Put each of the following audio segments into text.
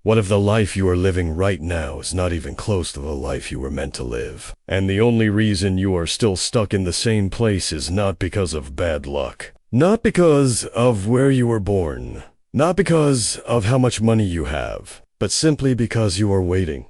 What if the life you are living right now is not even close to the life you were meant to live? And the only reason you are still stuck in the same place is not because of bad luck. Not because of where you were born. Not because of how much money you have. But simply because you are waiting.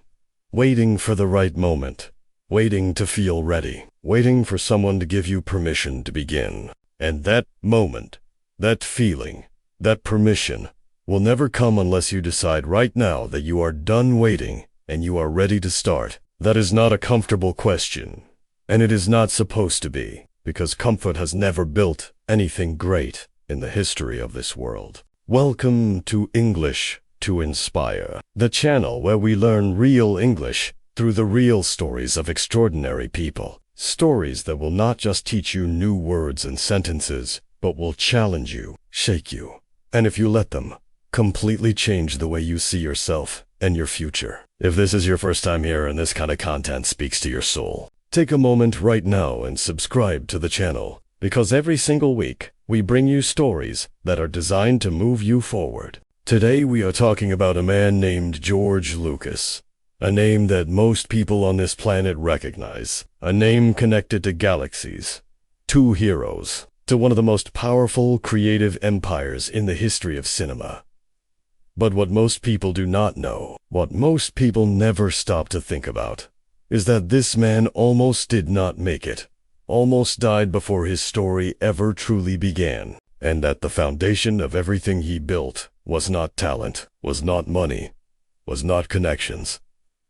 Waiting for the right moment. Waiting to feel ready. Waiting for someone to give you permission to begin. And that moment, that feeling, that permission will never come unless you decide right now that you are done waiting and you are ready to start. That is not a comfortable question, and it is not supposed to be, because comfort has never built anything great in the history of this world. Welcome to English to Inspire, the channel where we learn real English through the real stories of extraordinary people. Stories that will not just teach you new words and sentences, but will challenge you, shake you, and if you let them, completely change the way you see yourself and your future. If this is your first time here and this kind of content speaks to your soul, take a moment right now and subscribe to the channel, because every single week we bring you stories that are designed to move you forward. Today we are talking about a man named George Lucas, a name that most people on this planet recognize, a name connected to galaxies, two heroes, to one of the most powerful creative empires in the history of cinema. But what most people do not know, what most people never stop to think about, is that this man almost did not make it, almost died before his story ever truly began, and that the foundation of everything he built was not talent, was not money, was not connections,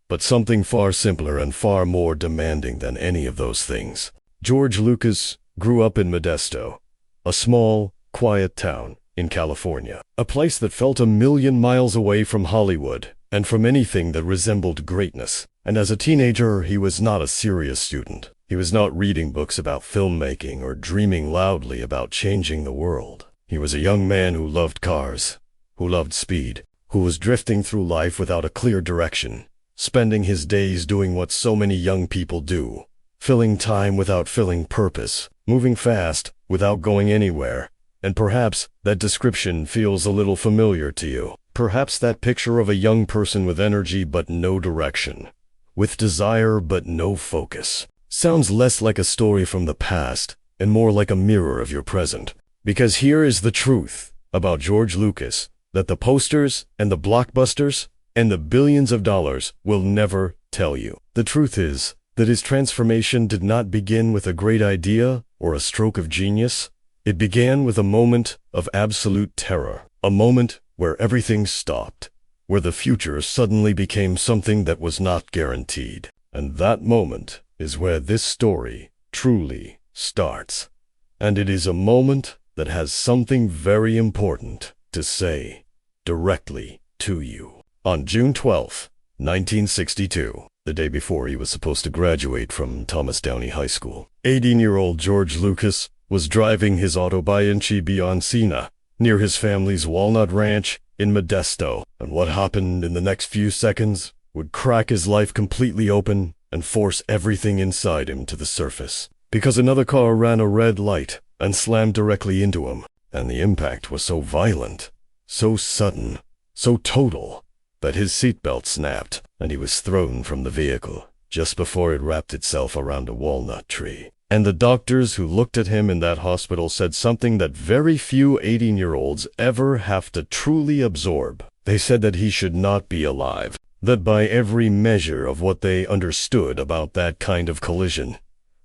but something far simpler and far more demanding than any of those things. George Lucas grew up in Modesto, a small, quiet town in California, a place that felt a million miles away from Hollywood and from anything that resembled greatness. And as a teenager, he was not a serious student. He was not reading books about filmmaking or dreaming loudly about changing the world. He was a young man who loved cars, who loved speed, who was drifting through life without a clear direction, spending his days doing what so many young people do, filling time without filling purpose, moving fast without going anywhere. And perhaps that description feels a little familiar to you. Perhaps that picture of a young person with energy but no direction, with desire but no focus, sounds less like a story from the past and more like a mirror of your present. Because here is the truth about George Lucas that the posters and the blockbusters and the billions of dollars will never tell you. The truth is that his transformation did not begin with a great idea or a stroke of genius. It began with a moment of absolute terror, a moment where everything stopped, where the future suddenly became something that was not guaranteed. And that moment is where this story truly starts. And it is a moment that has something very important to say directly to you. On June 12, 1962, the day before he was supposed to graduate from Thomas Downey High School, 18-year-old George Lucas was driving his Autobianchi Biancina near his family's Walnut Ranch in Modesto, and what happened in the next few seconds would crack his life completely open and force everything inside him to the surface. Because another car ran a red light and slammed directly into him, and the impact was so violent, so sudden, so total, that his seatbelt snapped and he was thrown from the vehicle just before it wrapped itself around a walnut tree. And the doctors who looked at him in that hospital said something that very few 18-year-olds ever have to truly absorb. They said that he should not be alive, that by every measure of what they understood about that kind of collision,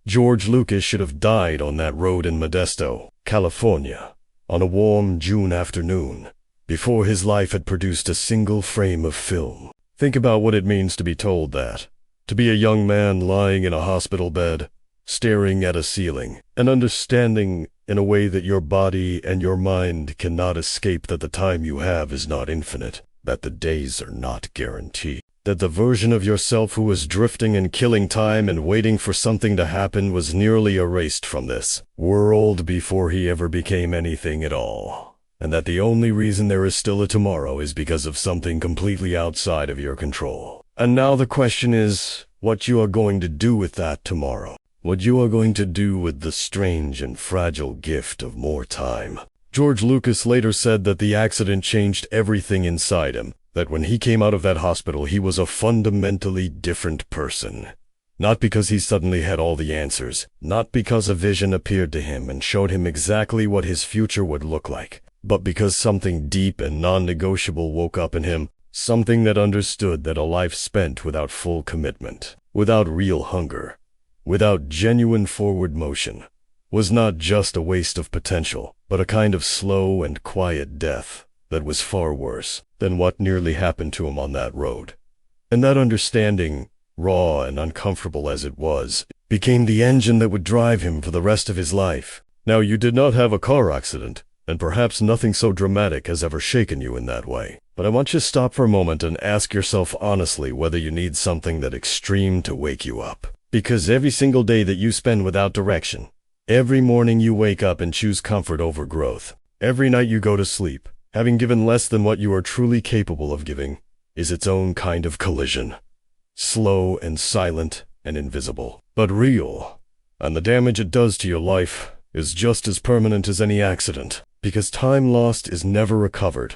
George Lucas should have died on that road in Modesto, California, on a warm June afternoon, before his life had produced a single frame of film. Think about what it means to be told that, to be a young man lying in a hospital bed, staring at a ceiling, and understanding in a way that your body and your mind cannot escape that the time you have is not infinite, that the days are not guaranteed, that the version of yourself who was drifting and killing time and waiting for something to happen was nearly erased from this world before he ever became anything at all, and that the only reason there is still a tomorrow is because of something completely outside of your control. And now the question is, what you are going to do with that tomorrow. What you are going to do with the strange and fragile gift of more time. George Lucas later said that the accident changed everything inside him, that when he came out of that hospital, he was a fundamentally different person. Not because he suddenly had all the answers, not because a vision appeared to him and showed him exactly what his future would look like, but because something deep and non-negotiable woke up in him, something that understood that a life spent without full commitment, without real hunger, without genuine forward motion, was not just a waste of potential, but a kind of slow and quiet death that was far worse than what nearly happened to him on that road. And that understanding, raw and uncomfortable as it was, became the engine that would drive him for the rest of his life. Now, you did not have a car accident, and perhaps nothing so dramatic has ever shaken you in that way. But I want you to stop for a moment and ask yourself honestly whether you need something that extreme to wake you up. Because every single day that you spend without direction, every morning you wake up and choose comfort over growth, every night you go to sleep, having given less than what you are truly capable of giving, is its own kind of collision. Slow and silent and invisible, but real. And the damage it does to your life is just as permanent as any accident, because time lost is never recovered,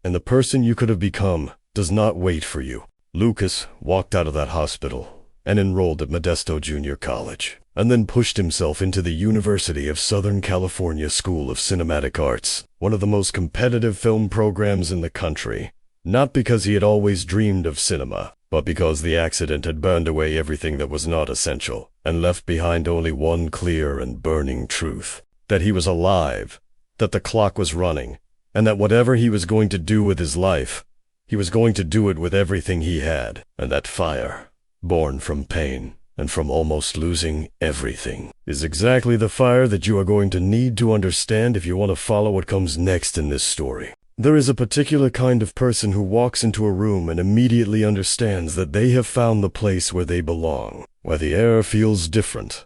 and the person you could have become does not wait for you. Lucas walked out of that hospital and enrolled at Modesto Junior College, and then pushed himself into the University of Southern California School of Cinematic Arts, one of the most competitive film programs in the country, not because he had always dreamed of cinema, but because the accident had burned away everything that was not essential, and left behind only one clear and burning truth: that he was alive, that the clock was running, and that whatever he was going to do with his life, he was going to do it with everything he had. And that fire, born from pain and from almost losing everything, is exactly the fire that you are going to need to understand if you want to follow what comes next in this story. There is a particular kind of person who walks into a room and immediately understands that they have found the place where they belong, where the air feels different,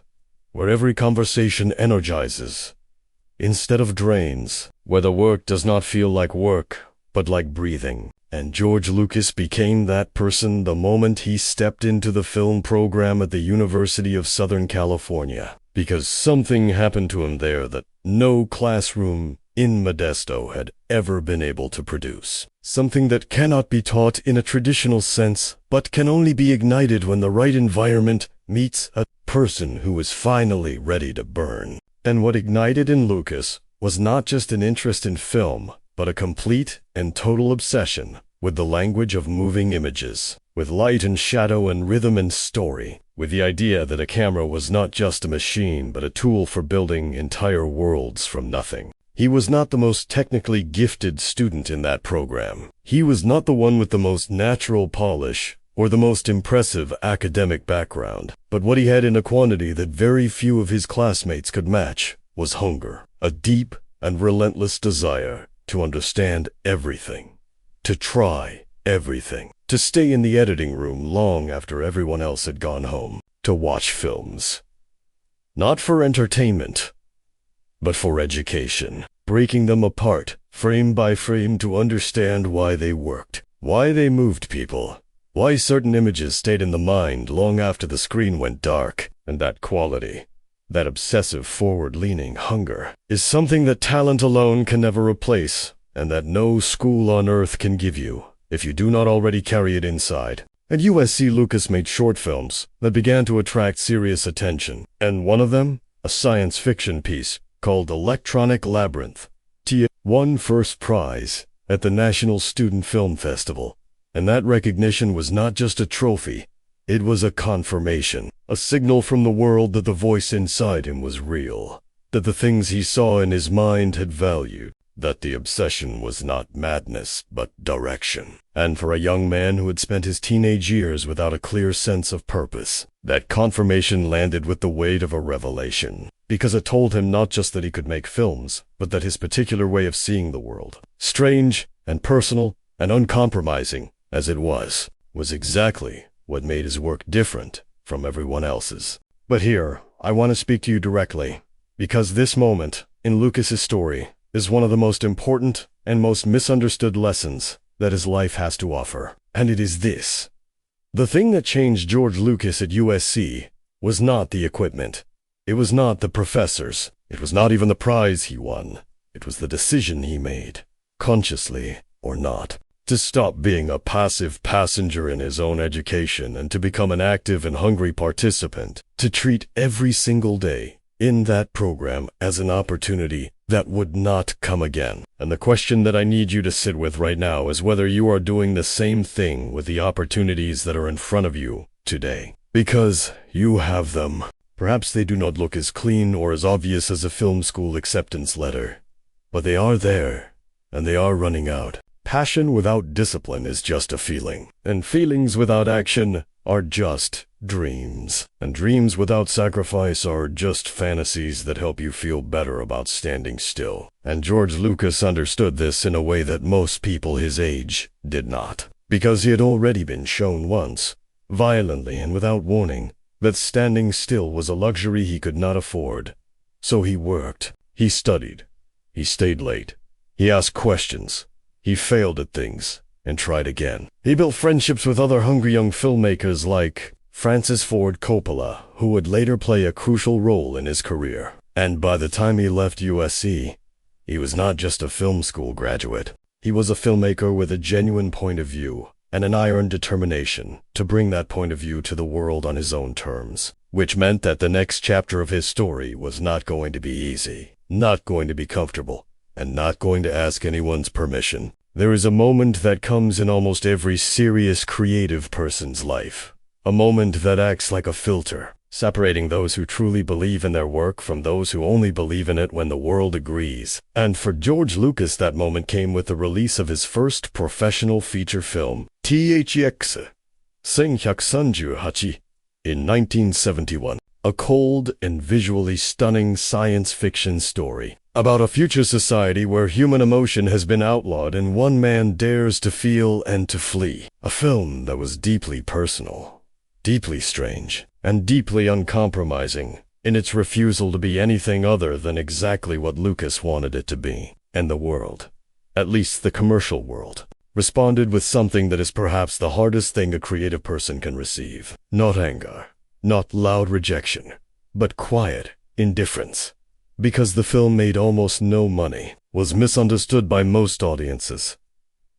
where every conversation energizes instead of drains, where the work does not feel like work, but like breathing. And George Lucas became that person the moment he stepped into the film program at the University of Southern California, because something happened to him there that no classroom in Modesto had ever been able to produce. Something that cannot be taught in a traditional sense, but can only be ignited when the right environment meets a person who is finally ready to burn. And what ignited in Lucas was not just an interest in film, but a complete and total obsession with the language of moving images, with light and shadow and rhythm and story, with the idea that a camera was not just a machine, but a tool for building entire worlds from nothing. He was not the most technically gifted student in that program. He was not the one with the most natural polish or the most impressive academic background. But what he had in a quantity that very few of his classmates could match was hunger, a deep and relentless desire to understand everything, to try everything, to stay in the editing room long after everyone else had gone home, to watch films. Not for entertainment, but for education, breaking them apart, frame by frame, to understand why they worked, why they moved people, why certain images stayed in the mind long after the screen went dark. And that quality, that obsessive forward-leaning hunger, is something that talent alone can never replace, and that no school on earth can give you, if you do not already carry it inside. At USC, Lucas made short films that began to attract serious attention, and one of them, a science fiction piece called Electronic Labyrinth, won first prize at the National Student Film Festival. And that recognition was not just a trophy, it was a confirmation, a signal from the world that the voice inside him was real, that the things he saw in his mind had value, that the obsession was not madness, but direction. And for a young man who had spent his teenage years without a clear sense of purpose, that confirmation landed with the weight of a revelation, because it told him not just that he could make films, but that his particular way of seeing the world, strange and personal and uncompromising as it was exactly what made his work different from everyone else's. But here, I want to speak to you directly, because this moment in Lucas's story is one of the most important and most misunderstood lessons that his life has to offer. And it is this: the thing that changed George Lucas at USC was not the equipment. It was not the professors. It was not even the prize he won. It was the decision he made, consciously or not, to stop being a passive passenger in his own education and to become an active and hungry participant, to treat every single day in that program as an opportunity that would not come again. And the question that I need you to sit with right now is whether you are doing the same thing with the opportunities that are in front of you today. Because you have them. Perhaps they do not look as clean or as obvious as a film school acceptance letter, but they are there, and they are running out. Passion without discipline is just a feeling, and feelings without action are just dreams. And dreams without sacrifice are just fantasies that help you feel better about standing still. And George Lucas understood this in a way that most people his age did not, because he had already been shown once, violently and without warning, that standing still was a luxury he could not afford. So he worked, he studied, he stayed late, he asked questions, he failed at things, and tried again. He built friendships with other hungry young filmmakers like Francis Ford Coppola, who would later play a crucial role in his career. And by the time he left USC, he was not just a film school graduate. He was a filmmaker with a genuine point of view and an iron determination to bring that point of view to the world on his own terms, which meant that the next chapter of his story was not going to be easy, not going to be comfortable, and not going to ask anyone's permission. There is a moment that comes in almost every serious creative person's life, a moment that acts like a filter, separating those who truly believe in their work from those who only believe in it when the world agrees. And for George Lucas, that moment came with the release of his first professional feature film, THX 1138, in 1971, a cold and visually stunning science fiction story about a future society where human emotion has been outlawed and one man dares to feel and to flee. A film that was deeply personal, deeply strange, and deeply uncompromising in its refusal to be anything other than exactly what Lucas wanted it to be. And the world, at least the commercial world, responded with something that is perhaps the hardest thing a creative person can receive. Not anger, not loud rejection, but quiet indifference. Because the film made almost no money, was misunderstood by most audiences,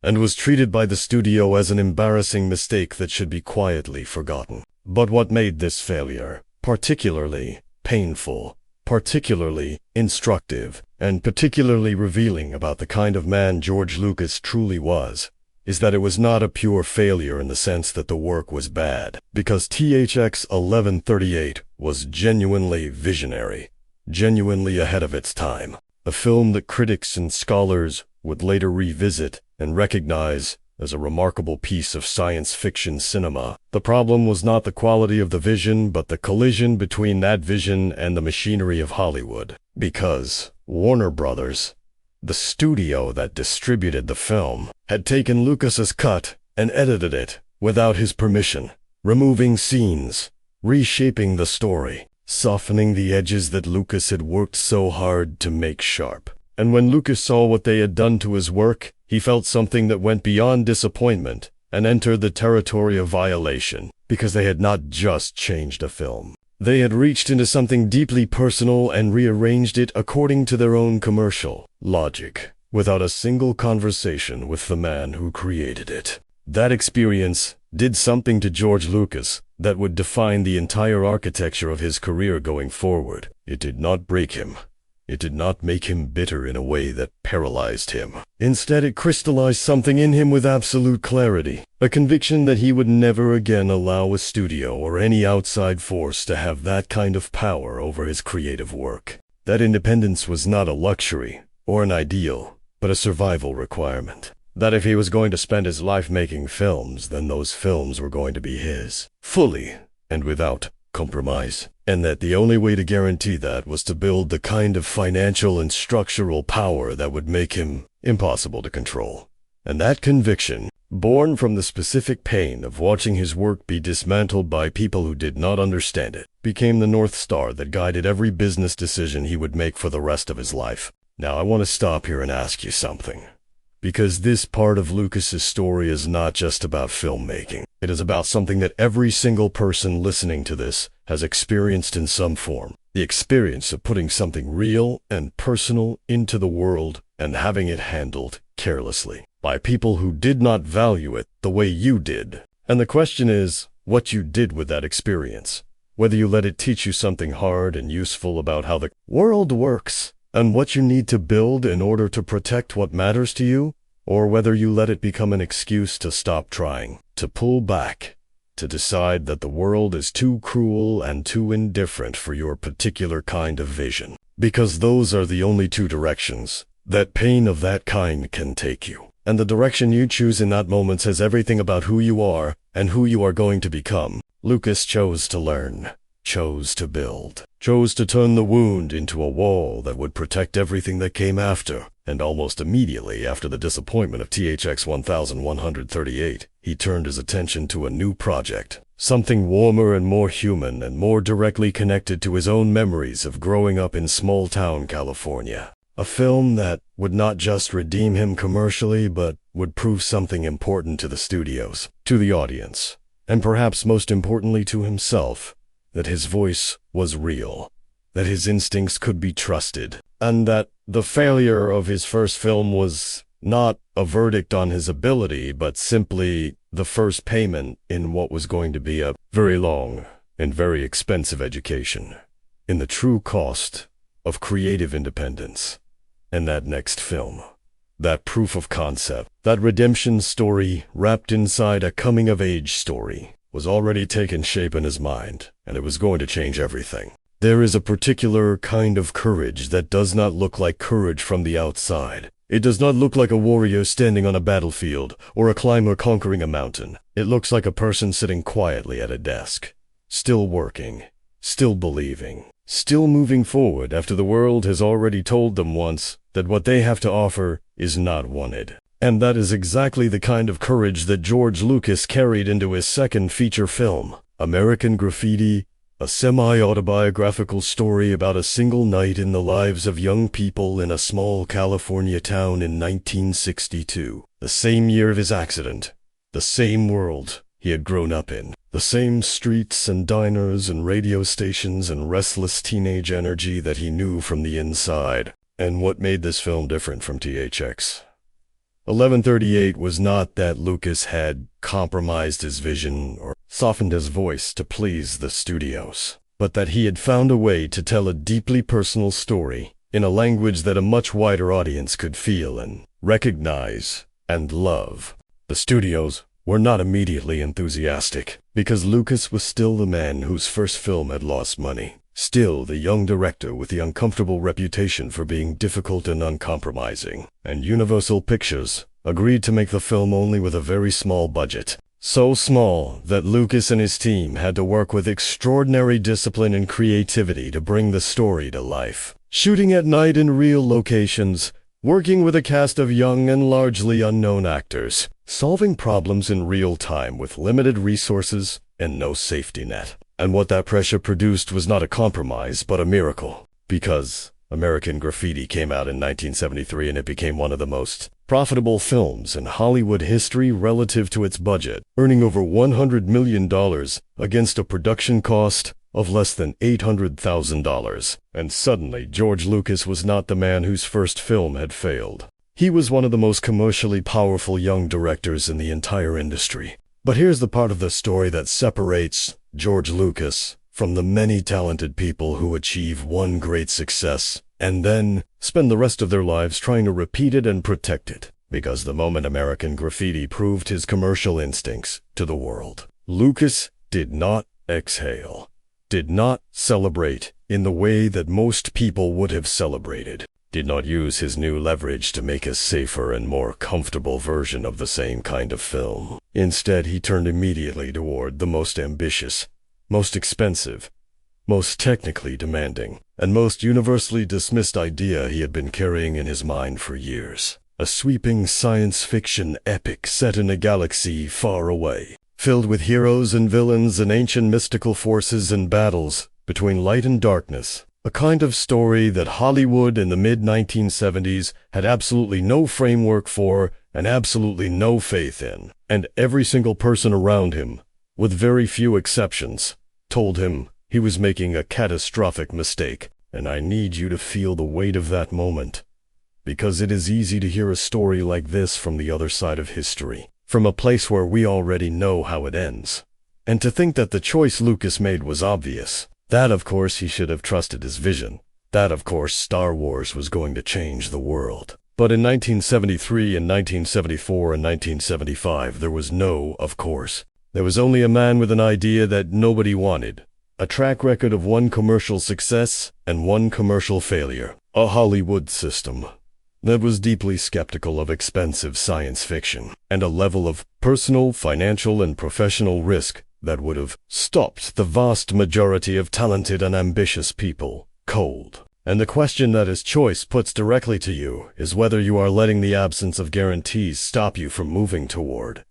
and was treated by the studio as an embarrassing mistake that should be quietly forgotten. But what made this failure particularly painful, particularly instructive, and particularly revealing about the kind of man George Lucas truly was, is that it was not a pure failure in the sense that the work was bad, because THX 1138 was genuinely visionary, genuinely ahead of its time, a film that critics and scholars would later revisit and recognize as a remarkable piece of science fiction cinema. The problem was not the quality of the vision, but the collision between that vision and the machinery of Hollywood. Because Warner Brothers, the studio that distributed the film, had taken Lucas's cut and edited it without his permission, removing scenes, reshaping the story, softening the edges that Lucas had worked so hard to make sharp. And when Lucas saw what they had done to his work, he felt something that went beyond disappointment and entered the territory of violation, because they had not just changed a film. They had reached into something deeply personal and rearranged it according to their own commercial logic, without a single conversation with the man who created it. That experience did something to George Lucas that would define the entire architecture of his career going forward. It did not break him. It did not make him bitter in a way that paralyzed him. Instead, it crystallized something in him with absolute clarity, a conviction that he would never again allow a studio or any outside force to have that kind of power over his creative work. That independence was not a luxury or an ideal, but a survival requirement. That if he was going to spend his life making films, then those films were going to be his, fully and without compromise. And that the only way to guarantee that was to build the kind of financial and structural power that would make him impossible to control. And that conviction, born from the specific pain of watching his work be dismantled by people who did not understand it, became the North Star that guided every business decision he would make for the rest of his life. Now I want to stop here and ask you something. Because this part of Lucas's story is not just about filmmaking. It is about something that every single person listening to this has experienced in some form. The experience of putting something real and personal into the world and having it handled carelessly. by people who did not value it the way you did. And the question is, what you did with that experience. Whether you let it teach you something hard and useful about how the world works, and what you need to build in order to protect what matters to you, or whether you let it become an excuse to stop trying, to pull back, to decide that the world is too cruel and too indifferent for your particular kind of vision. Because those are the only two directions that pain of that kind can take you. And the direction you choose in that moment says everything about who you are and who you are going to become. Lucas chose to learn, chose to build, chose to turn the wound into a wall that would protect everything that came after. And almost immediately after the disappointment of THX 1138, he turned his attention to a new project, something warmer and more human and more directly connected to his own memories of growing up in small-town California. A film that would not just redeem him commercially, but would prove something important to the studios, to the audience, and perhaps most importantly to himself, that his voice was real, that his instincts could be trusted, and that the failure of his first film was not a verdict on his ability, but simply the first payment in what was going to be a very long and very expensive education, in the true cost of creative independence. And that next film, that proof of concept, that redemption story wrapped inside a coming-of-age story, was already taking shape in his mind, and it was going to change everything. There is a particular kind of courage that does not look like courage from the outside. It does not look like a warrior standing on a battlefield or a climber conquering a mountain. It looks like a person sitting quietly at a desk, still working, still believing, still moving forward after the world has already told them once that what they have to offer is not wanted. And that is exactly the kind of courage that George Lucas carried into his second feature film, American Graffiti, a semi-autobiographical story about a single night in the lives of young people in a small California town in 1962, the same year of his accident, the same world he had grown up in, the same streets and diners and radio stations and restless teenage energy that he knew from the inside. And what made this film different from THX 1138 was not that Lucas had compromised his vision or softened his voice to please the studios, but that he had found a way to tell a deeply personal story in a language that a much wider audience could feel and recognize and love. The studios were not immediately enthusiastic, because Lucas was still the man whose first film had lost money. Still the young director with the uncomfortable reputation for being difficult and uncompromising, and Universal Pictures agreed to make the film only with a very small budget. So small that Lucas and his team had to work with extraordinary discipline and creativity to bring the story to life. Shooting at night in real locations, working with a cast of young and largely unknown actors, solving problems in real time with limited resources and no safety net. And what that pressure produced was not a compromise, but a miracle. Because American Graffiti came out in 1973 and it became one of the most profitable films in Hollywood history relative to its budget, earning over $100 million against a production cost of less than $800,000. And suddenly, George Lucas was not the man whose first film had failed. He was one of the most commercially powerful young directors in the entire industry. But here's the part of the story that separates George Lucas from the many talented people who achieve one great success and then spend the rest of their lives trying to repeat it and protect it. Because the moment American Graffiti proved his commercial instincts to the world, Lucas did not exhale, did not celebrate in the way that most people would have celebrated, did not use his new leverage to make a safer and more comfortable version of the same kind of film. Instead, he turned immediately toward the most ambitious, most expensive, most technically demanding, and most universally dismissed idea he had been carrying in his mind for years. A sweeping science fiction epic set in a galaxy far away, filled with heroes and villains and ancient mystical forces and battles between light and darkness. A kind of story that Hollywood in the mid-1970s had absolutely no framework for and absolutely no faith in. And every single person around him, with very few exceptions, told him he was making a catastrophic mistake. And I need you to feel the weight of that moment because it is easy to hear a story like this from the other side of history, from a place where we already know how it ends. And to think that the choice Lucas made was obvious. That, of course, he should have trusted his vision. That, of course, Star Wars was going to change the world. But in 1973 and 1974 and 1975, there was no of course. There was only a man with an idea that nobody wanted. A track record of one commercial success and one commercial failure. A Hollywood system that was deeply skeptical of expensive science fiction, and a level of personal, financial, and professional risk that would have stopped the vast majority of talented and ambitious people cold. And the question that his choice puts directly to you is whether you are letting the absence of guarantees stop you from moving toward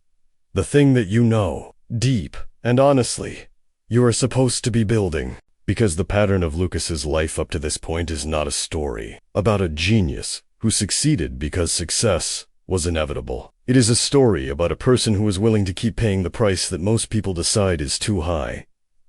the thing that you know, deep and honestly, you are supposed to be building. Because the pattern of Lucas's life up to this point is not a story about a genius who succeeded because success was inevitable. It is a story about a person who is willing to keep paying the price that most people decide is too high.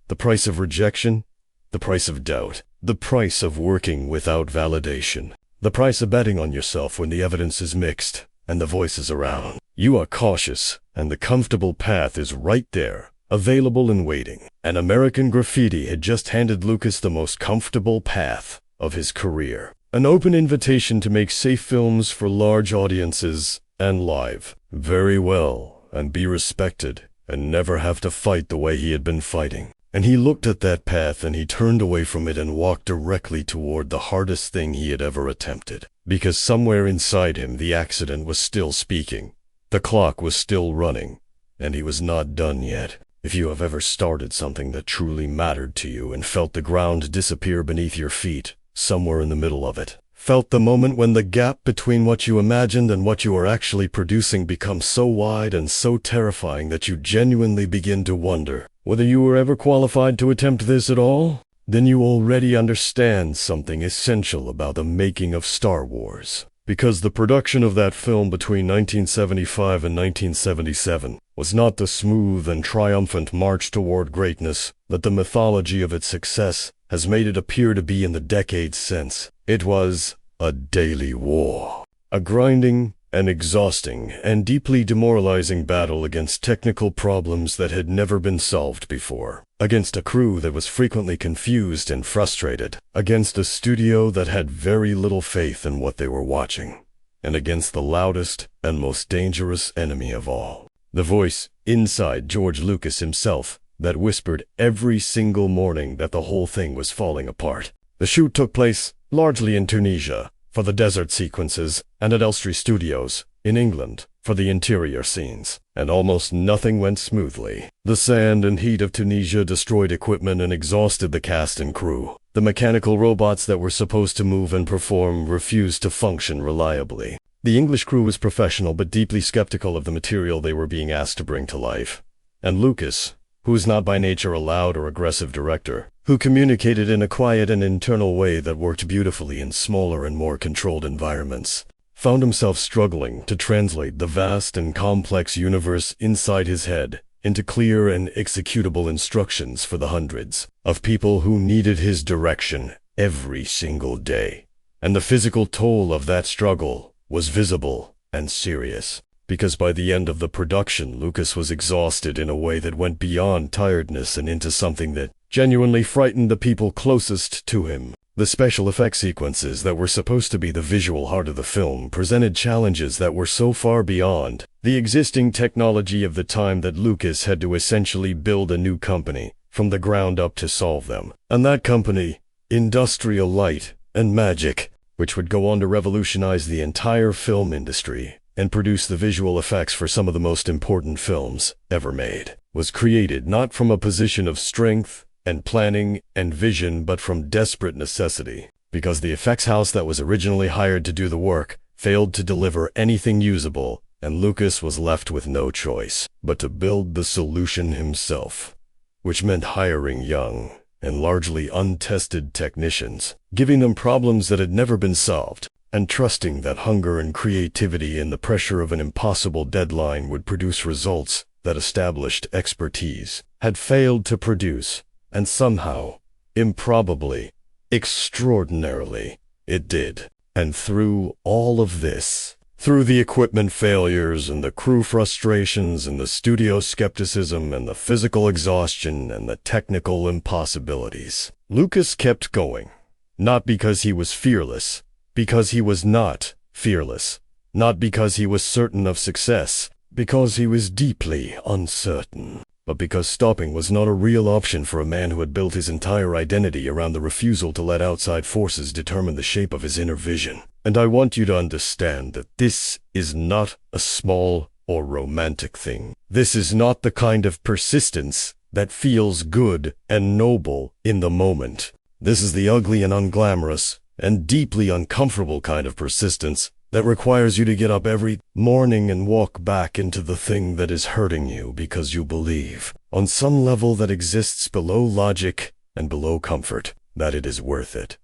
The price of rejection, the price of doubt, the price of working without validation, the price of betting on yourself when the evidence is mixed and the voices around. You are cautious, and the comfortable path is right there, available and waiting. And American Graffiti had just handed Lucas the most comfortable path of his career. An open invitation to make safe films for large audiences and live very well and be respected and never have to fight the way he had been fighting. And he looked at that path and he turned away from it and walked directly toward the hardest thing he had ever attempted. Because somewhere inside him the accident was still speaking. The clock was still running, and he was not done yet. If you have ever started something that truly mattered to you and felt the ground disappear beneath your feet, somewhere in the middle of it, felt the moment when the gap between what you imagined and what you are actually producing becomes so wide and so terrifying that you genuinely begin to wonder whether you were ever qualified to attempt this at all, then you already understand something essential about the making of Star Wars. Because the production of that film between 1975 and 1977 was not the smooth and triumphant march toward greatness that the mythology of its success has made it appear to be in the decades since. It was a daily war. A grinding and exhausting and deeply demoralizing battle against technical problems that had never been solved before. Against a crew that was frequently confused and frustrated. Against a studio that had very little faith in what they were watching. And against the loudest and most dangerous enemy of all. The voice inside George Lucas himself that whispered every single morning that the whole thing was falling apart. The shoot took place largely in Tunisia for the desert sequences and at Elstree Studios in England for the interior scenes, and almost nothing went smoothly. The sand and heat of Tunisia destroyed equipment and exhausted the cast and crew. The mechanical robots that were supposed to move and perform refused to function reliably. The English crew was professional but deeply skeptical of the material they were being asked to bring to life. And Lucas, who is not by nature a loud or aggressive director, who communicated in a quiet and internal way that worked beautifully in smaller and more controlled environments, found himself struggling to translate the vast and complex universe inside his head into clear and executable instructions for the hundreds of people who needed his direction every single day. And the physical toll of that struggle was visible and serious. Because by the end of the production, Lucas was exhausted in a way that went beyond tiredness and into something that genuinely frightened the people closest to him. The special effects sequences that were supposed to be the visual heart of the film presented challenges that were so far beyond the existing technology of the time that Lucas had to essentially build a new company from the ground up to solve them. And that company, Industrial Light and Magic, which would go on to revolutionize the entire film industry and produce the visual effects for some of the most important films ever made, was created not from a position of strength and planning and vision, but from desperate necessity, because the effects house that was originally hired to do the work failed to deliver anything usable, and Lucas was left with no choice but to build the solution himself, which meant hiring young and largely untested technicians, giving them problems that had never been solved, and trusting that hunger and creativity and the pressure of an impossible deadline would produce results that established expertise had failed to produce, and somehow, improbably, extraordinarily, it did. And through all of this, through the equipment failures and the crew frustrations and the studio skepticism and the physical exhaustion and the technical impossibilities, Lucas kept going. Not because he was fearless, because he was not fearless. Not because he was certain of success, because he was deeply uncertain, but because stopping was not a real option for a man who had built his entire identity around the refusal to let outside forces determine the shape of his inner vision. And I want you to understand that this is not a small or romantic thing. This is not the kind of persistence that feels good and noble in the moment. This is the ugly and unglamorous and deeply uncomfortable kind of persistence that requires you to get up every morning and walk back into the thing that is hurting you because you believe, on some level that exists below logic and below comfort, that it is worth it.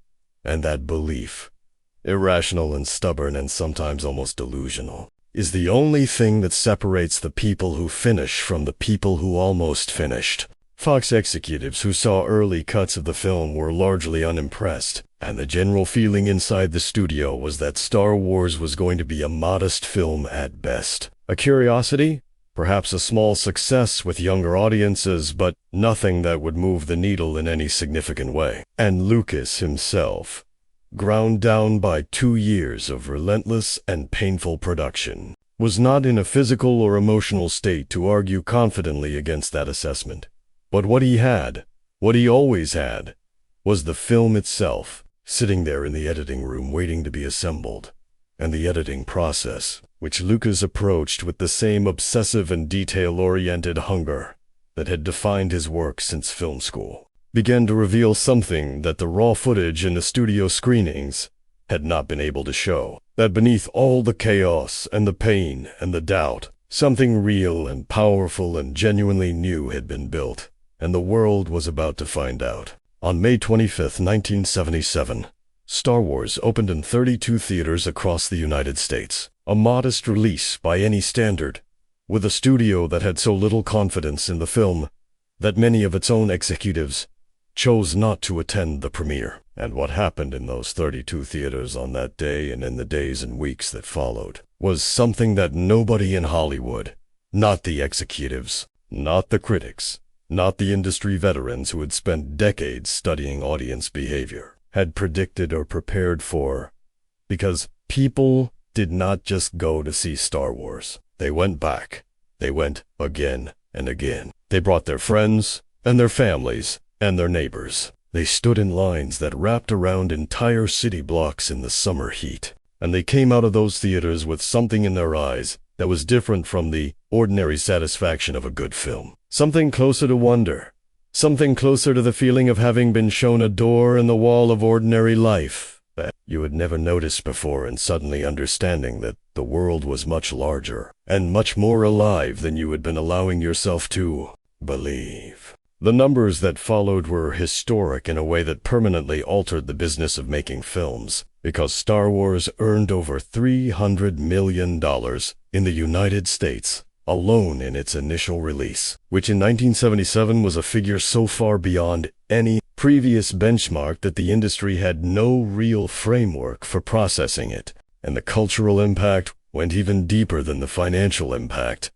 And that belief, irrational and stubborn and sometimes almost delusional, is the only thing that separates the people who finish from the people who almost finished. Fox executives who saw early cuts of the film were largely unimpressed, and the general feeling inside the studio was that Star Wars was going to be a modest film at best. A curiosity, perhaps a small success with younger audiences, but nothing that would move the needle in any significant way. And Lucas himself, ground down by 2 years of relentless and painful production, was not in a physical or emotional state to argue confidently against that assessment. But what he had, what he always had, was the film itself, sitting there in the editing room waiting to be assembled, and the editing process, which Lucas approached with the same obsessive and detail-oriented hunger that had defined his work since film school, began to reveal something that the raw footage in the studio screenings had not been able to show. That beneath all the chaos and the pain and the doubt, something real and powerful and genuinely new had been built, and the world was about to find out. On May 25, 1977, Star Wars opened in 32 theaters across the United States, a modest release by any standard, with a studio that had so little confidence in the film that many of its own executives chose not to attend the premiere. And what happened in those 32 theaters on that day and in the days and weeks that followed was something that nobody in Hollywood, not the executives, not the critics, not the industry veterans who had spent decades studying audience behavior, had predicted or prepared for, because people did not just go to see Star Wars. They went back. They went again and again. They brought their friends and their families and their neighbors. They stood in lines that wrapped around entire city blocks in the summer heat, and they came out of those theaters with something in their eyes that was different from the ordinary satisfaction of a good film. Something closer to wonder. Something closer to the feeling of having been shown a door in the wall of ordinary life that you had never noticed before, and suddenly understanding that the world was much larger and much more alive than you had been allowing yourself to believe. The numbers that followed were historic in a way that permanently altered the business of making films, because Star Wars earned over $300 million in the United States alone in its initial release, which in 1977 was a figure so far beyond any previous benchmark that the industry had no real framework for processing it. And the cultural impact went even deeper than the financial impact,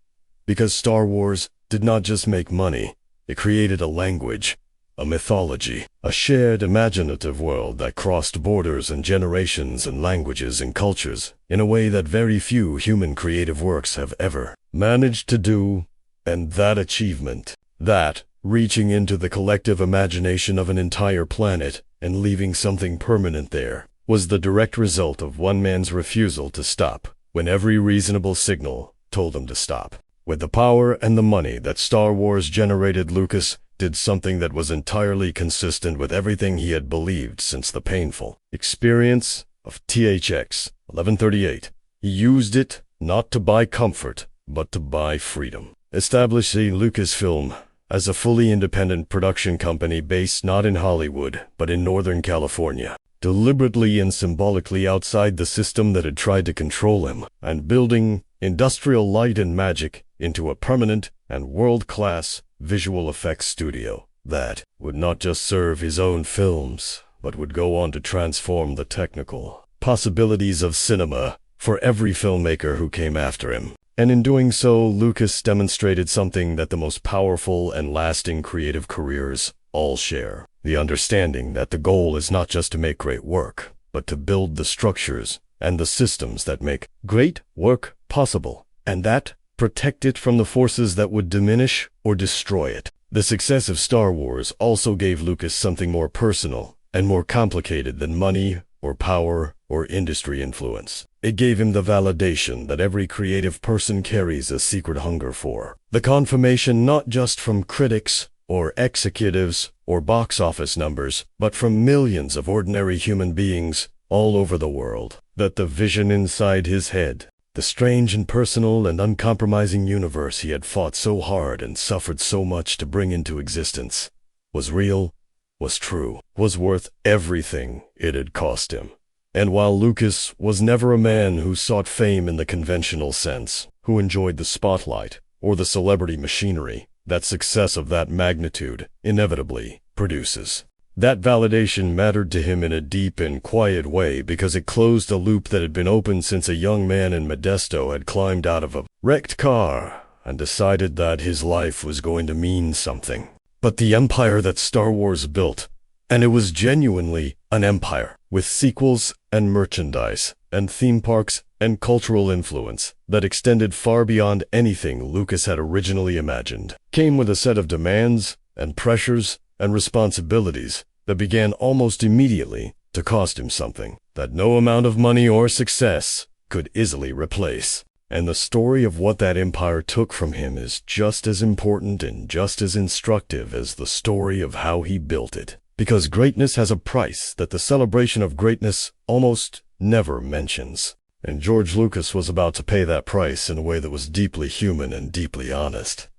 because Star Wars did not just make money, it created a language, a mythology, a shared imaginative world that crossed borders and generations and languages and cultures in a way that very few human creative works have ever managed to do. And that achievement, that reaching into the collective imagination of an entire planet and leaving something permanent there, was the direct result of one man's refusal to stop when every reasonable signal told him to stop. With the power and the money that Star Wars generated, Lucas did something that was entirely consistent with everything he had believed since the painful experience of THX 1138. He used it not to buy comfort, but to buy freedom. Establishing Lucasfilm as a fully independent production company based not in Hollywood, but in Northern California, deliberately and symbolically outside the system that had tried to control him, and building Industrial Light and Magic into a permanent and world-class visual effects studio that would not just serve his own films, but would go on to transform the technical, possibilities of cinema for every filmmaker who came after him. And in doing so, Lucas demonstrated something that the most powerful and lasting creative careers all share. The understanding that the goal is not just to make great work, but to build the structures and the systems that make great work possible, and that protect it from the forces that would diminish or destroy it. The success of Star Wars also gave Lucas something more personal and more complicated than money or power or industry influence. It gave him the validation that every creative person carries a secret hunger for. The confirmation not just from critics or executives or box office numbers, but from millions of ordinary human beings all over the world, that the vision inside his head, the strange and personal and uncompromising universe he had fought so hard and suffered so much to bring into existence, was real, was true, was worth everything it had cost him. And while Lucas was never a man who sought fame in the conventional sense, who enjoyed the spotlight or the celebrity machinery that success of that magnitude inevitably produces, that validation mattered to him in a deep and quiet way because it closed a loop that had been open since a young man in Modesto had climbed out of a wrecked car and decided that his life was going to mean something. But the empire that Star Wars built, and it was genuinely an empire, with sequels and merchandise and theme parks and cultural influence that extended far beyond anything Lucas had originally imagined, came with a set of demands and pressures and responsibilities that began almost immediately to cost him something that no amount of money or success could easily replace. And the story of what that empire took from him is just as important and just as instructive as the story of how he built it. Because greatness has a price that the celebration of greatness almost never mentions. And George Lucas was about to pay that price in a way that was deeply human and deeply honest.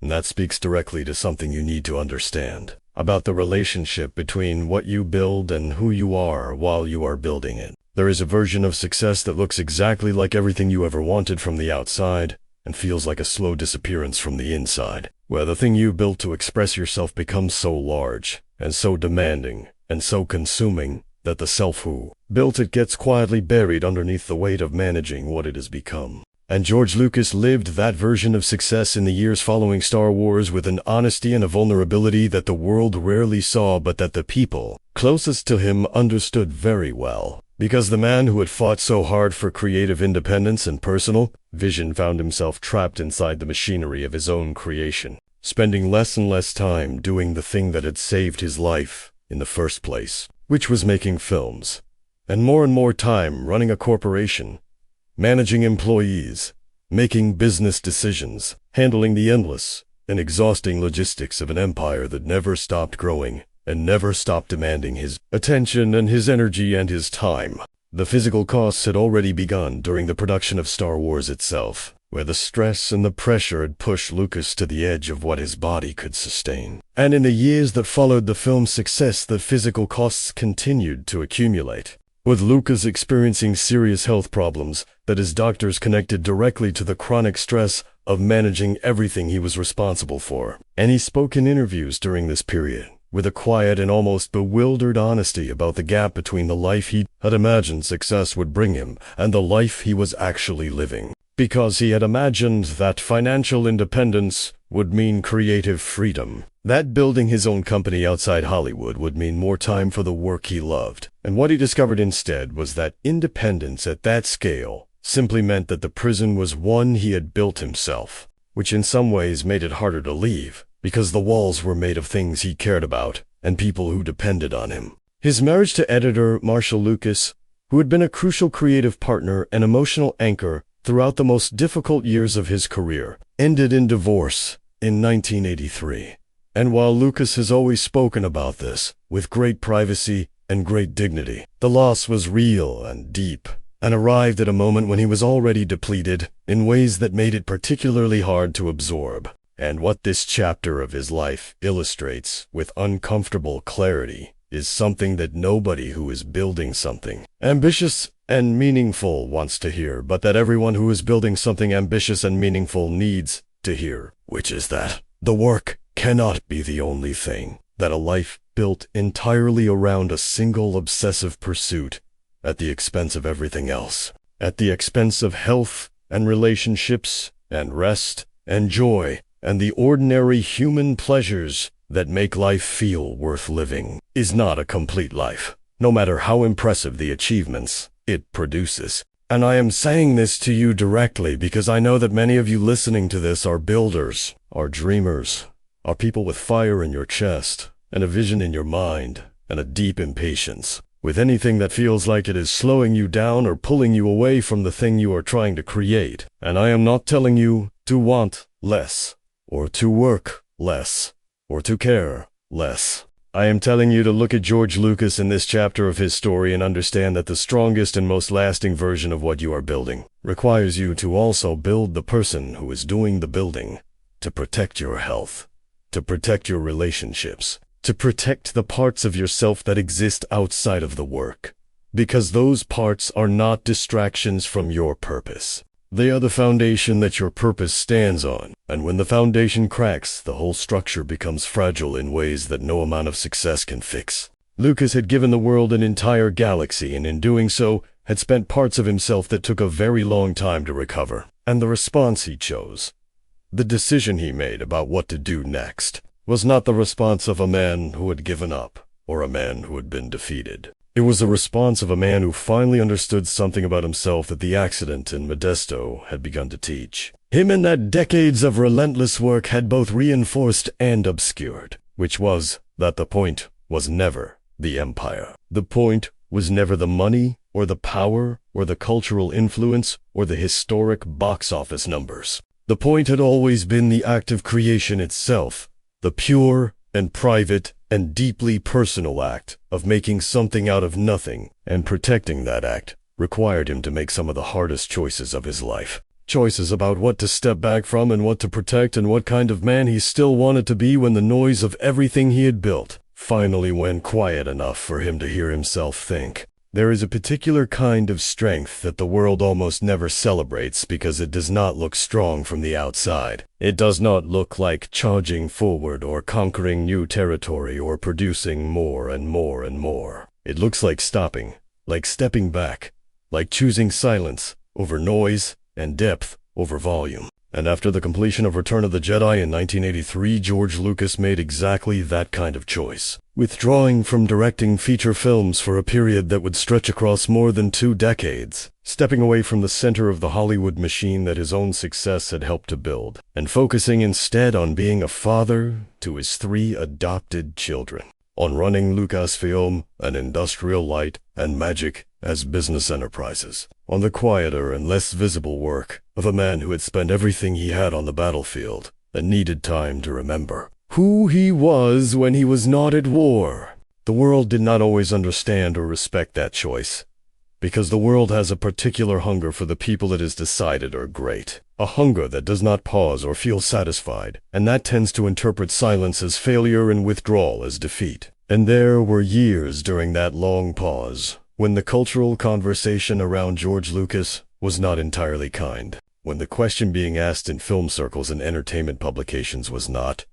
And that speaks directly to something you need to understand about the relationship between what you build and who you are while you are building it. There is a version of success that looks exactly like everything you ever wanted from the outside and feels like a slow disappearance from the inside, where the thing you built to express yourself becomes so large and so demanding and so consuming that the self who built it gets quietly buried underneath the weight of managing what it has become. And George Lucas lived that version of success in the years following Star Wars with an honesty and a vulnerability that the world rarely saw, but that the people closest to him understood very well. Because the man who had fought so hard for creative independence and personal vision found himself trapped inside the machinery of his own creation, spending less and less time doing the thing that had saved his life in the first place, which was making films, and more time running a corporation, managing employees, making business decisions, handling the endless and exhausting logistics of an empire that never stopped growing and never stopped demanding his attention and his energy and his time. The physical costs had already begun during the production of Star Wars itself, where the stress and the pressure had pushed Lucas to the edge of what his body could sustain. And in the years that followed the film's success, the physical costs continued to accumulate, with Lucas experiencing serious health problems that his doctors connected directly to the chronic stress of managing everything he was responsible for. And he spoke in interviews during this period with a quiet and almost bewildered honesty about the gap between the life he had imagined success would bring him and the life he was actually living. Because he had imagined that financial independence would mean creative freedom, that building his own company outside Hollywood would mean more time for the work he loved. And what he discovered instead was that independence at that scale simply meant that the prison was one he had built himself, which in some ways made it harder to leave, because the walls were made of things he cared about and people who depended on him. His marriage to editor Marshall Lucas, who had been a crucial creative partner and emotional anchor throughout the most difficult years of his career, ended in divorce in 1983. And while Lucas has always spoken about this with great privacy and great dignity, the loss was real and deep, and arrived at a moment when he was already depleted in ways that made it particularly hard to absorb. And what this chapter of his life illustrates with uncomfortable clarity is something that nobody who is building something ambitious and meaningful wants to hear, but that everyone who is building something ambitious and meaningful needs to hear, which is that the work cannot be the only thing, that a life built entirely around a single obsessive pursuit at the expense of everything else. At the expense of health and relationships and rest and joy and the ordinary human pleasures that make life feel worth living is not a complete life, no matter how impressive the achievements it produces. And I am saying this to you directly because I know that many of you listening to this are builders, are dreamers, are people with fire in your chest and a vision in your mind and a deep impatience with anything that feels like it is slowing you down or pulling you away from the thing you are trying to create. And I am not telling you to want less, or to work less, or to care less. I am telling you to look at George Lucas in this chapter of his story and understand that the strongest and most lasting version of what you are building requires you to also build the person who is doing the building, to protect your health, to protect your relationships, to protect the parts of yourself that exist outside of the work, because those parts are not distractions from your purpose. They are the foundation that your purpose stands on, and when the foundation cracks, the whole structure becomes fragile in ways that no amount of success can fix. Lucas had given the world an entire galaxy, and in doing so, had spent parts of himself that took a very long time to recover. And the response he chose, the decision he made about what to do next, was not the response of a man who had given up, or a man who had been defeated. It was the response of a man who finally understood something about himself that the accident in Modesto had begun to teach him, and that decades of relentless work had both reinforced and obscured, which was that the point was never the empire. The point was never the money, or the power, or the cultural influence, or the historic box office numbers. The point had always been the act of creation itself, the pure and private and deeply personal act of making something out of nothing, and protecting that act required him to make some of the hardest choices of his life. Choices about what to step back from and what to protect, and what kind of man he still wanted to be when the noise of everything he had built finally went quiet enough for him to hear himself think. There is a particular kind of strength that the world almost never celebrates because it does not look strong from the outside. It does not look like charging forward or conquering new territory or producing more and more and more. It looks like stopping, like stepping back, like choosing silence over noise and depth over volume. And after the completion of Return of the Jedi in 1983, George Lucas made exactly that kind of choice, withdrawing from directing feature films for a period that would stretch across more than 2 decades, stepping away from the center of the Hollywood machine that his own success had helped to build, and focusing instead on being a father to his 3 adopted children, on running Lucasfilm and Industrial Light and Magic as business enterprises, on the quieter and less visible work of a man who had spent everything he had on the battlefield and needed time to remember who he was when he was not at war. The world did not always understand or respect that choice, because the world has a particular hunger for the people it has decided are great, a hunger that does not pause or feel satisfied, and that tends to interpret silence as failure and withdrawal as defeat. And there were years during that long pause when the cultural conversation around George Lucas was not entirely kind, when the question being asked in film circles and entertainment publications was not,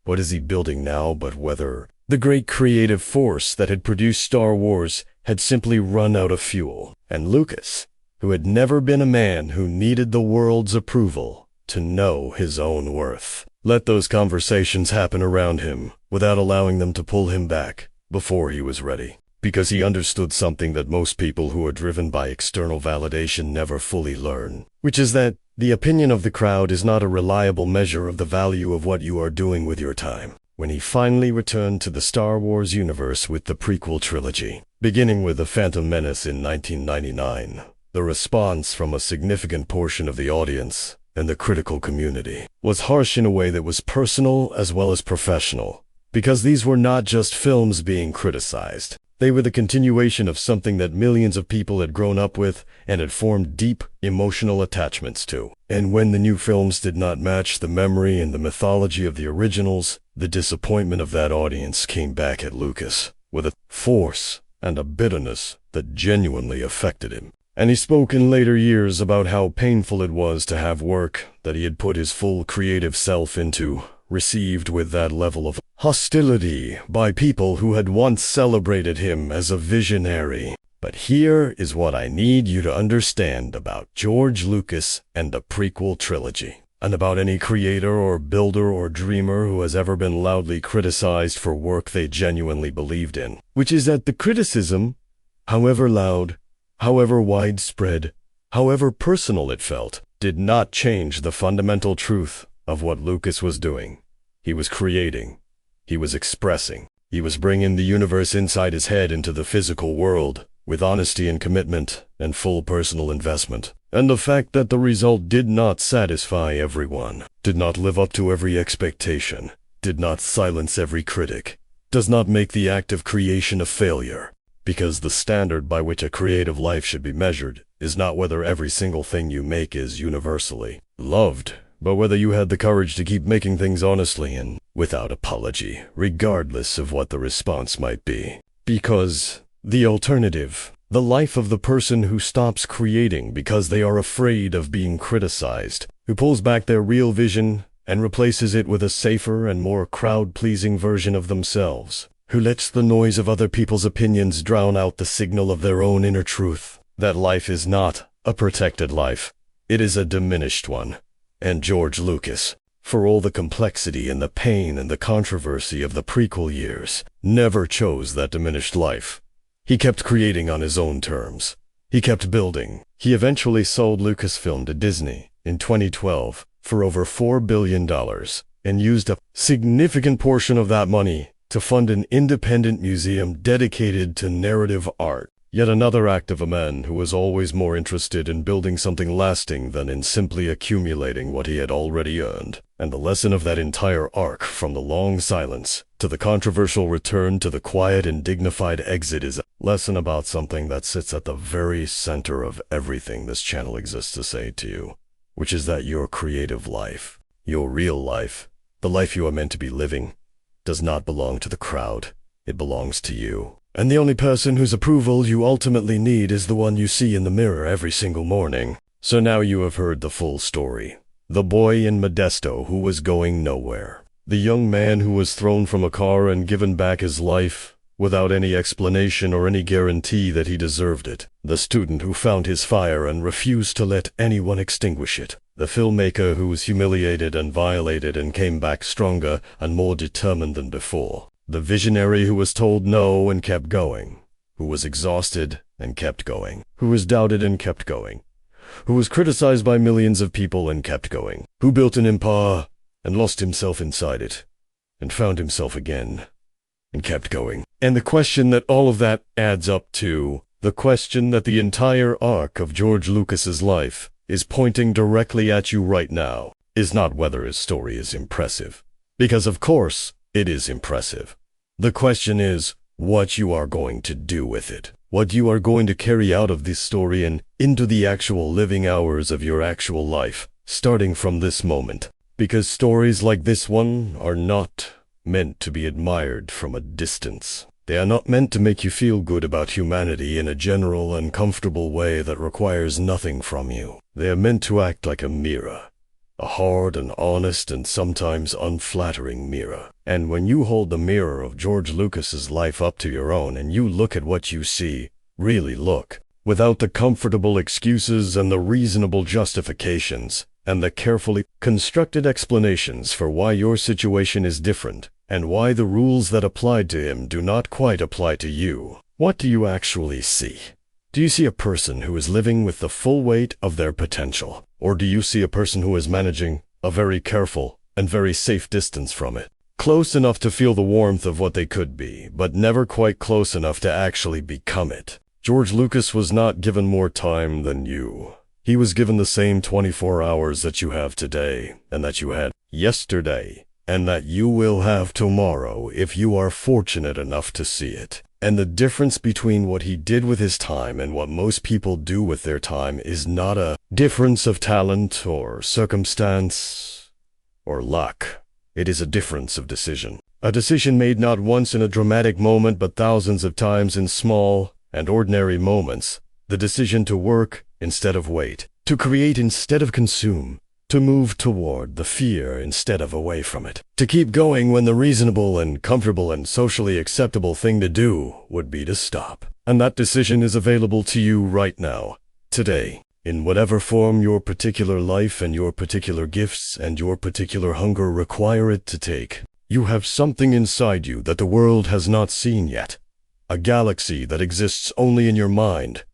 what is he building now, but whether the great creative force that had produced Star Wars had simply run out of fuel. And Lucas, who had never been a man who needed the world's approval to know his own worth, let those conversations happen around him without allowing them to pull him back before he was ready. Because he understood something that most people who are driven by external validation never fully learn, which is that the opinion of the crowd is not a reliable measure of the value of what you are doing with your time. When he finally returned to the Star Wars universe with the prequel trilogy, beginning with The Phantom Menace in 1999, the response from a significant portion of the audience and the critical community was harsh in a way that was personal as well as professional, because these were not just films being criticized. They were the continuation of something that millions of people had grown up with and had formed deep emotional attachments to. And when the new films did not match the memory and the mythology of the originals, the disappointment of that audience came back at Lucas with a force and a bitterness that genuinely affected him. And he spoke in later years about how painful it was to have work that he had put his full creative self into received with that level of hostility by people who had once celebrated him as a visionary. But here is what I need you to understand about George Lucas and the prequel trilogy, and about any creator or builder or dreamer who has ever been loudly criticized for work they genuinely believed in, which is that the criticism, however loud, however widespread, however personal it felt, did not change the fundamental truth of what Lucas was doing. He was creating. He was expressing. He was bringing the universe inside his head into the physical world, with honesty and commitment and full personal investment. And the fact that the result did not satisfy everyone, did not live up to every expectation, did not silence every critic, does not make the act of creation a failure, because the standard by which a creative life should be measured is not whether every single thing you make is universally loved, but whether you had the courage to keep making things honestly and without apology, regardless of what the response might be. Because the alternative, the life of the person who stops creating because they are afraid of being criticized, who pulls back their real vision and replaces it with a safer and more crowd-pleasing version of themselves, who lets the noise of other people's opinions drown out the signal of their own inner truth. That life is not a protected life. It is a diminished one. And George Lucas, for all the complexity and the pain and the controversy of the prequel years, never chose that diminished life. He kept creating on his own terms. He kept building. He eventually sold Lucasfilm to Disney in 2012 for over $4 billion and used a significant portion of that money to fund an independent museum dedicated to narrative art. Yet another act of a man who was always more interested in building something lasting than in simply accumulating what he had already earned. And the lesson of that entire arc, from the long silence to the controversial return to the quiet and dignified exit, is a lesson about something that sits at the very center of everything this channel exists to say to you, which is that your creative life, your real life, the life you are meant to be living, does not belong to the crowd. It belongs to you. And the only person whose approval you ultimately need is the one you see in the mirror every single morning. So now you have heard the full story. The boy in Modesto who was going nowhere. The young man who was thrown from a car and given back his life without any explanation or any guarantee that he deserved it. The student who found his fire and refused to let anyone extinguish it. The filmmaker who was humiliated and violated and came back stronger and more determined than before. The visionary who was told no and kept going, who was exhausted and kept going, who was doubted and kept going, who was criticized by millions of people and kept going, who built an empire and lost himself inside it, and found himself again, and kept going. And the question that all of that adds up to, the question that the entire arc of George Lucas's life is pointing directly at you right now, is not whether his story is impressive. Because of course, it is impressive. The question is what you are going to do with it. What you are going to carry out of this story and into the actual living hours of your actual life, starting from this moment. Because stories like this one are not meant to be admired from a distance. They are not meant to make you feel good about humanity in a general and comfortable way that requires nothing from you. They are meant to act like a mirror. A hard and honest and sometimes unflattering mirror. And when you hold the mirror of George Lucas's life up to your own and you look at what you see, really look, without the comfortable excuses and the reasonable justifications and the carefully constructed explanations for why your situation is different and why the rules that applied to him do not quite apply to you, what do you actually see? Do you see a person who is living with the full weight of their potential? Or do you see a person who is managing a very careful and very safe distance from it? Close enough to feel the warmth of what they could be, but never quite close enough to actually become it. George Lucas was not given more time than you. He was given the same 24 hours that you have today, and that you had yesterday, and that you will have tomorrow if you are fortunate enough to see it. And the difference between what he did with his time and what most people do with their time is not a difference of talent or circumstance or luck. It is a difference of decision. A decision made not once in a dramatic moment, but thousands of times in small and ordinary moments. The decision to work instead of wait, to create instead of consume, to move toward the fear instead of away from it, to keep going when the reasonable and comfortable and socially acceptable thing to do would be to stop. And that decision is available to you right now, today. In whatever form your particular life and your particular gifts and your particular hunger require it to take. You have something inside you that the world has not seen yet. A galaxy that exists only in your mind.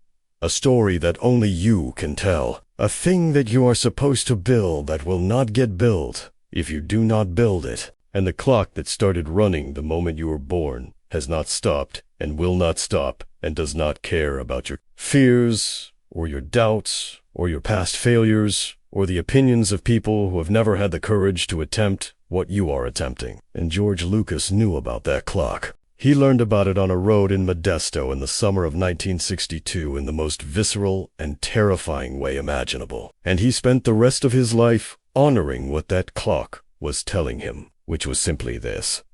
A story that only you can tell. A thing that you are supposed to build that will not get built if you do not build it. And the clock that started running the moment you were born has not stopped and will not stop and does not care about your fears or your doubts or your past failures or the opinions of people who have never had the courage to attempt what you are attempting. And George Lucas knew about that clock. He learned about it on a road in Modesto in the summer of 1962 in the most visceral and terrifying way imaginable. And he spent the rest of his life honoring what that clock was telling him, which was simply this: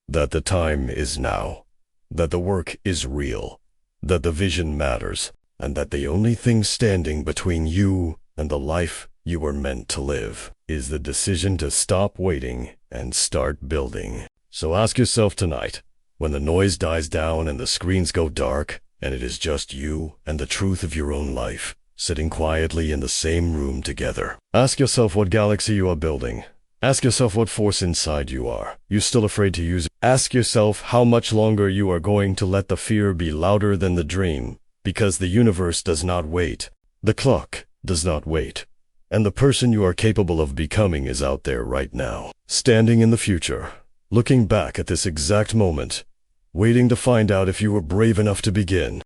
that the time is now, that the work is real, that the vision matters, and that the only thing standing between you and the life you were meant to live is the decision to stop waiting and start building. So ask yourself tonight, when the noise dies down and the screens go dark, and it is just you and the truth of your own life, sitting quietly in the same room together. Ask yourself what galaxy you are building. Ask yourself what force inside you are. You still afraid to use it? Ask yourself how much longer you are going to let the fear be louder than the dream, because the universe does not wait. The clock does not wait. And the person you are capable of becoming is out there right now, standing in the future, looking back at this exact moment, waiting to find out if you were brave enough to begin.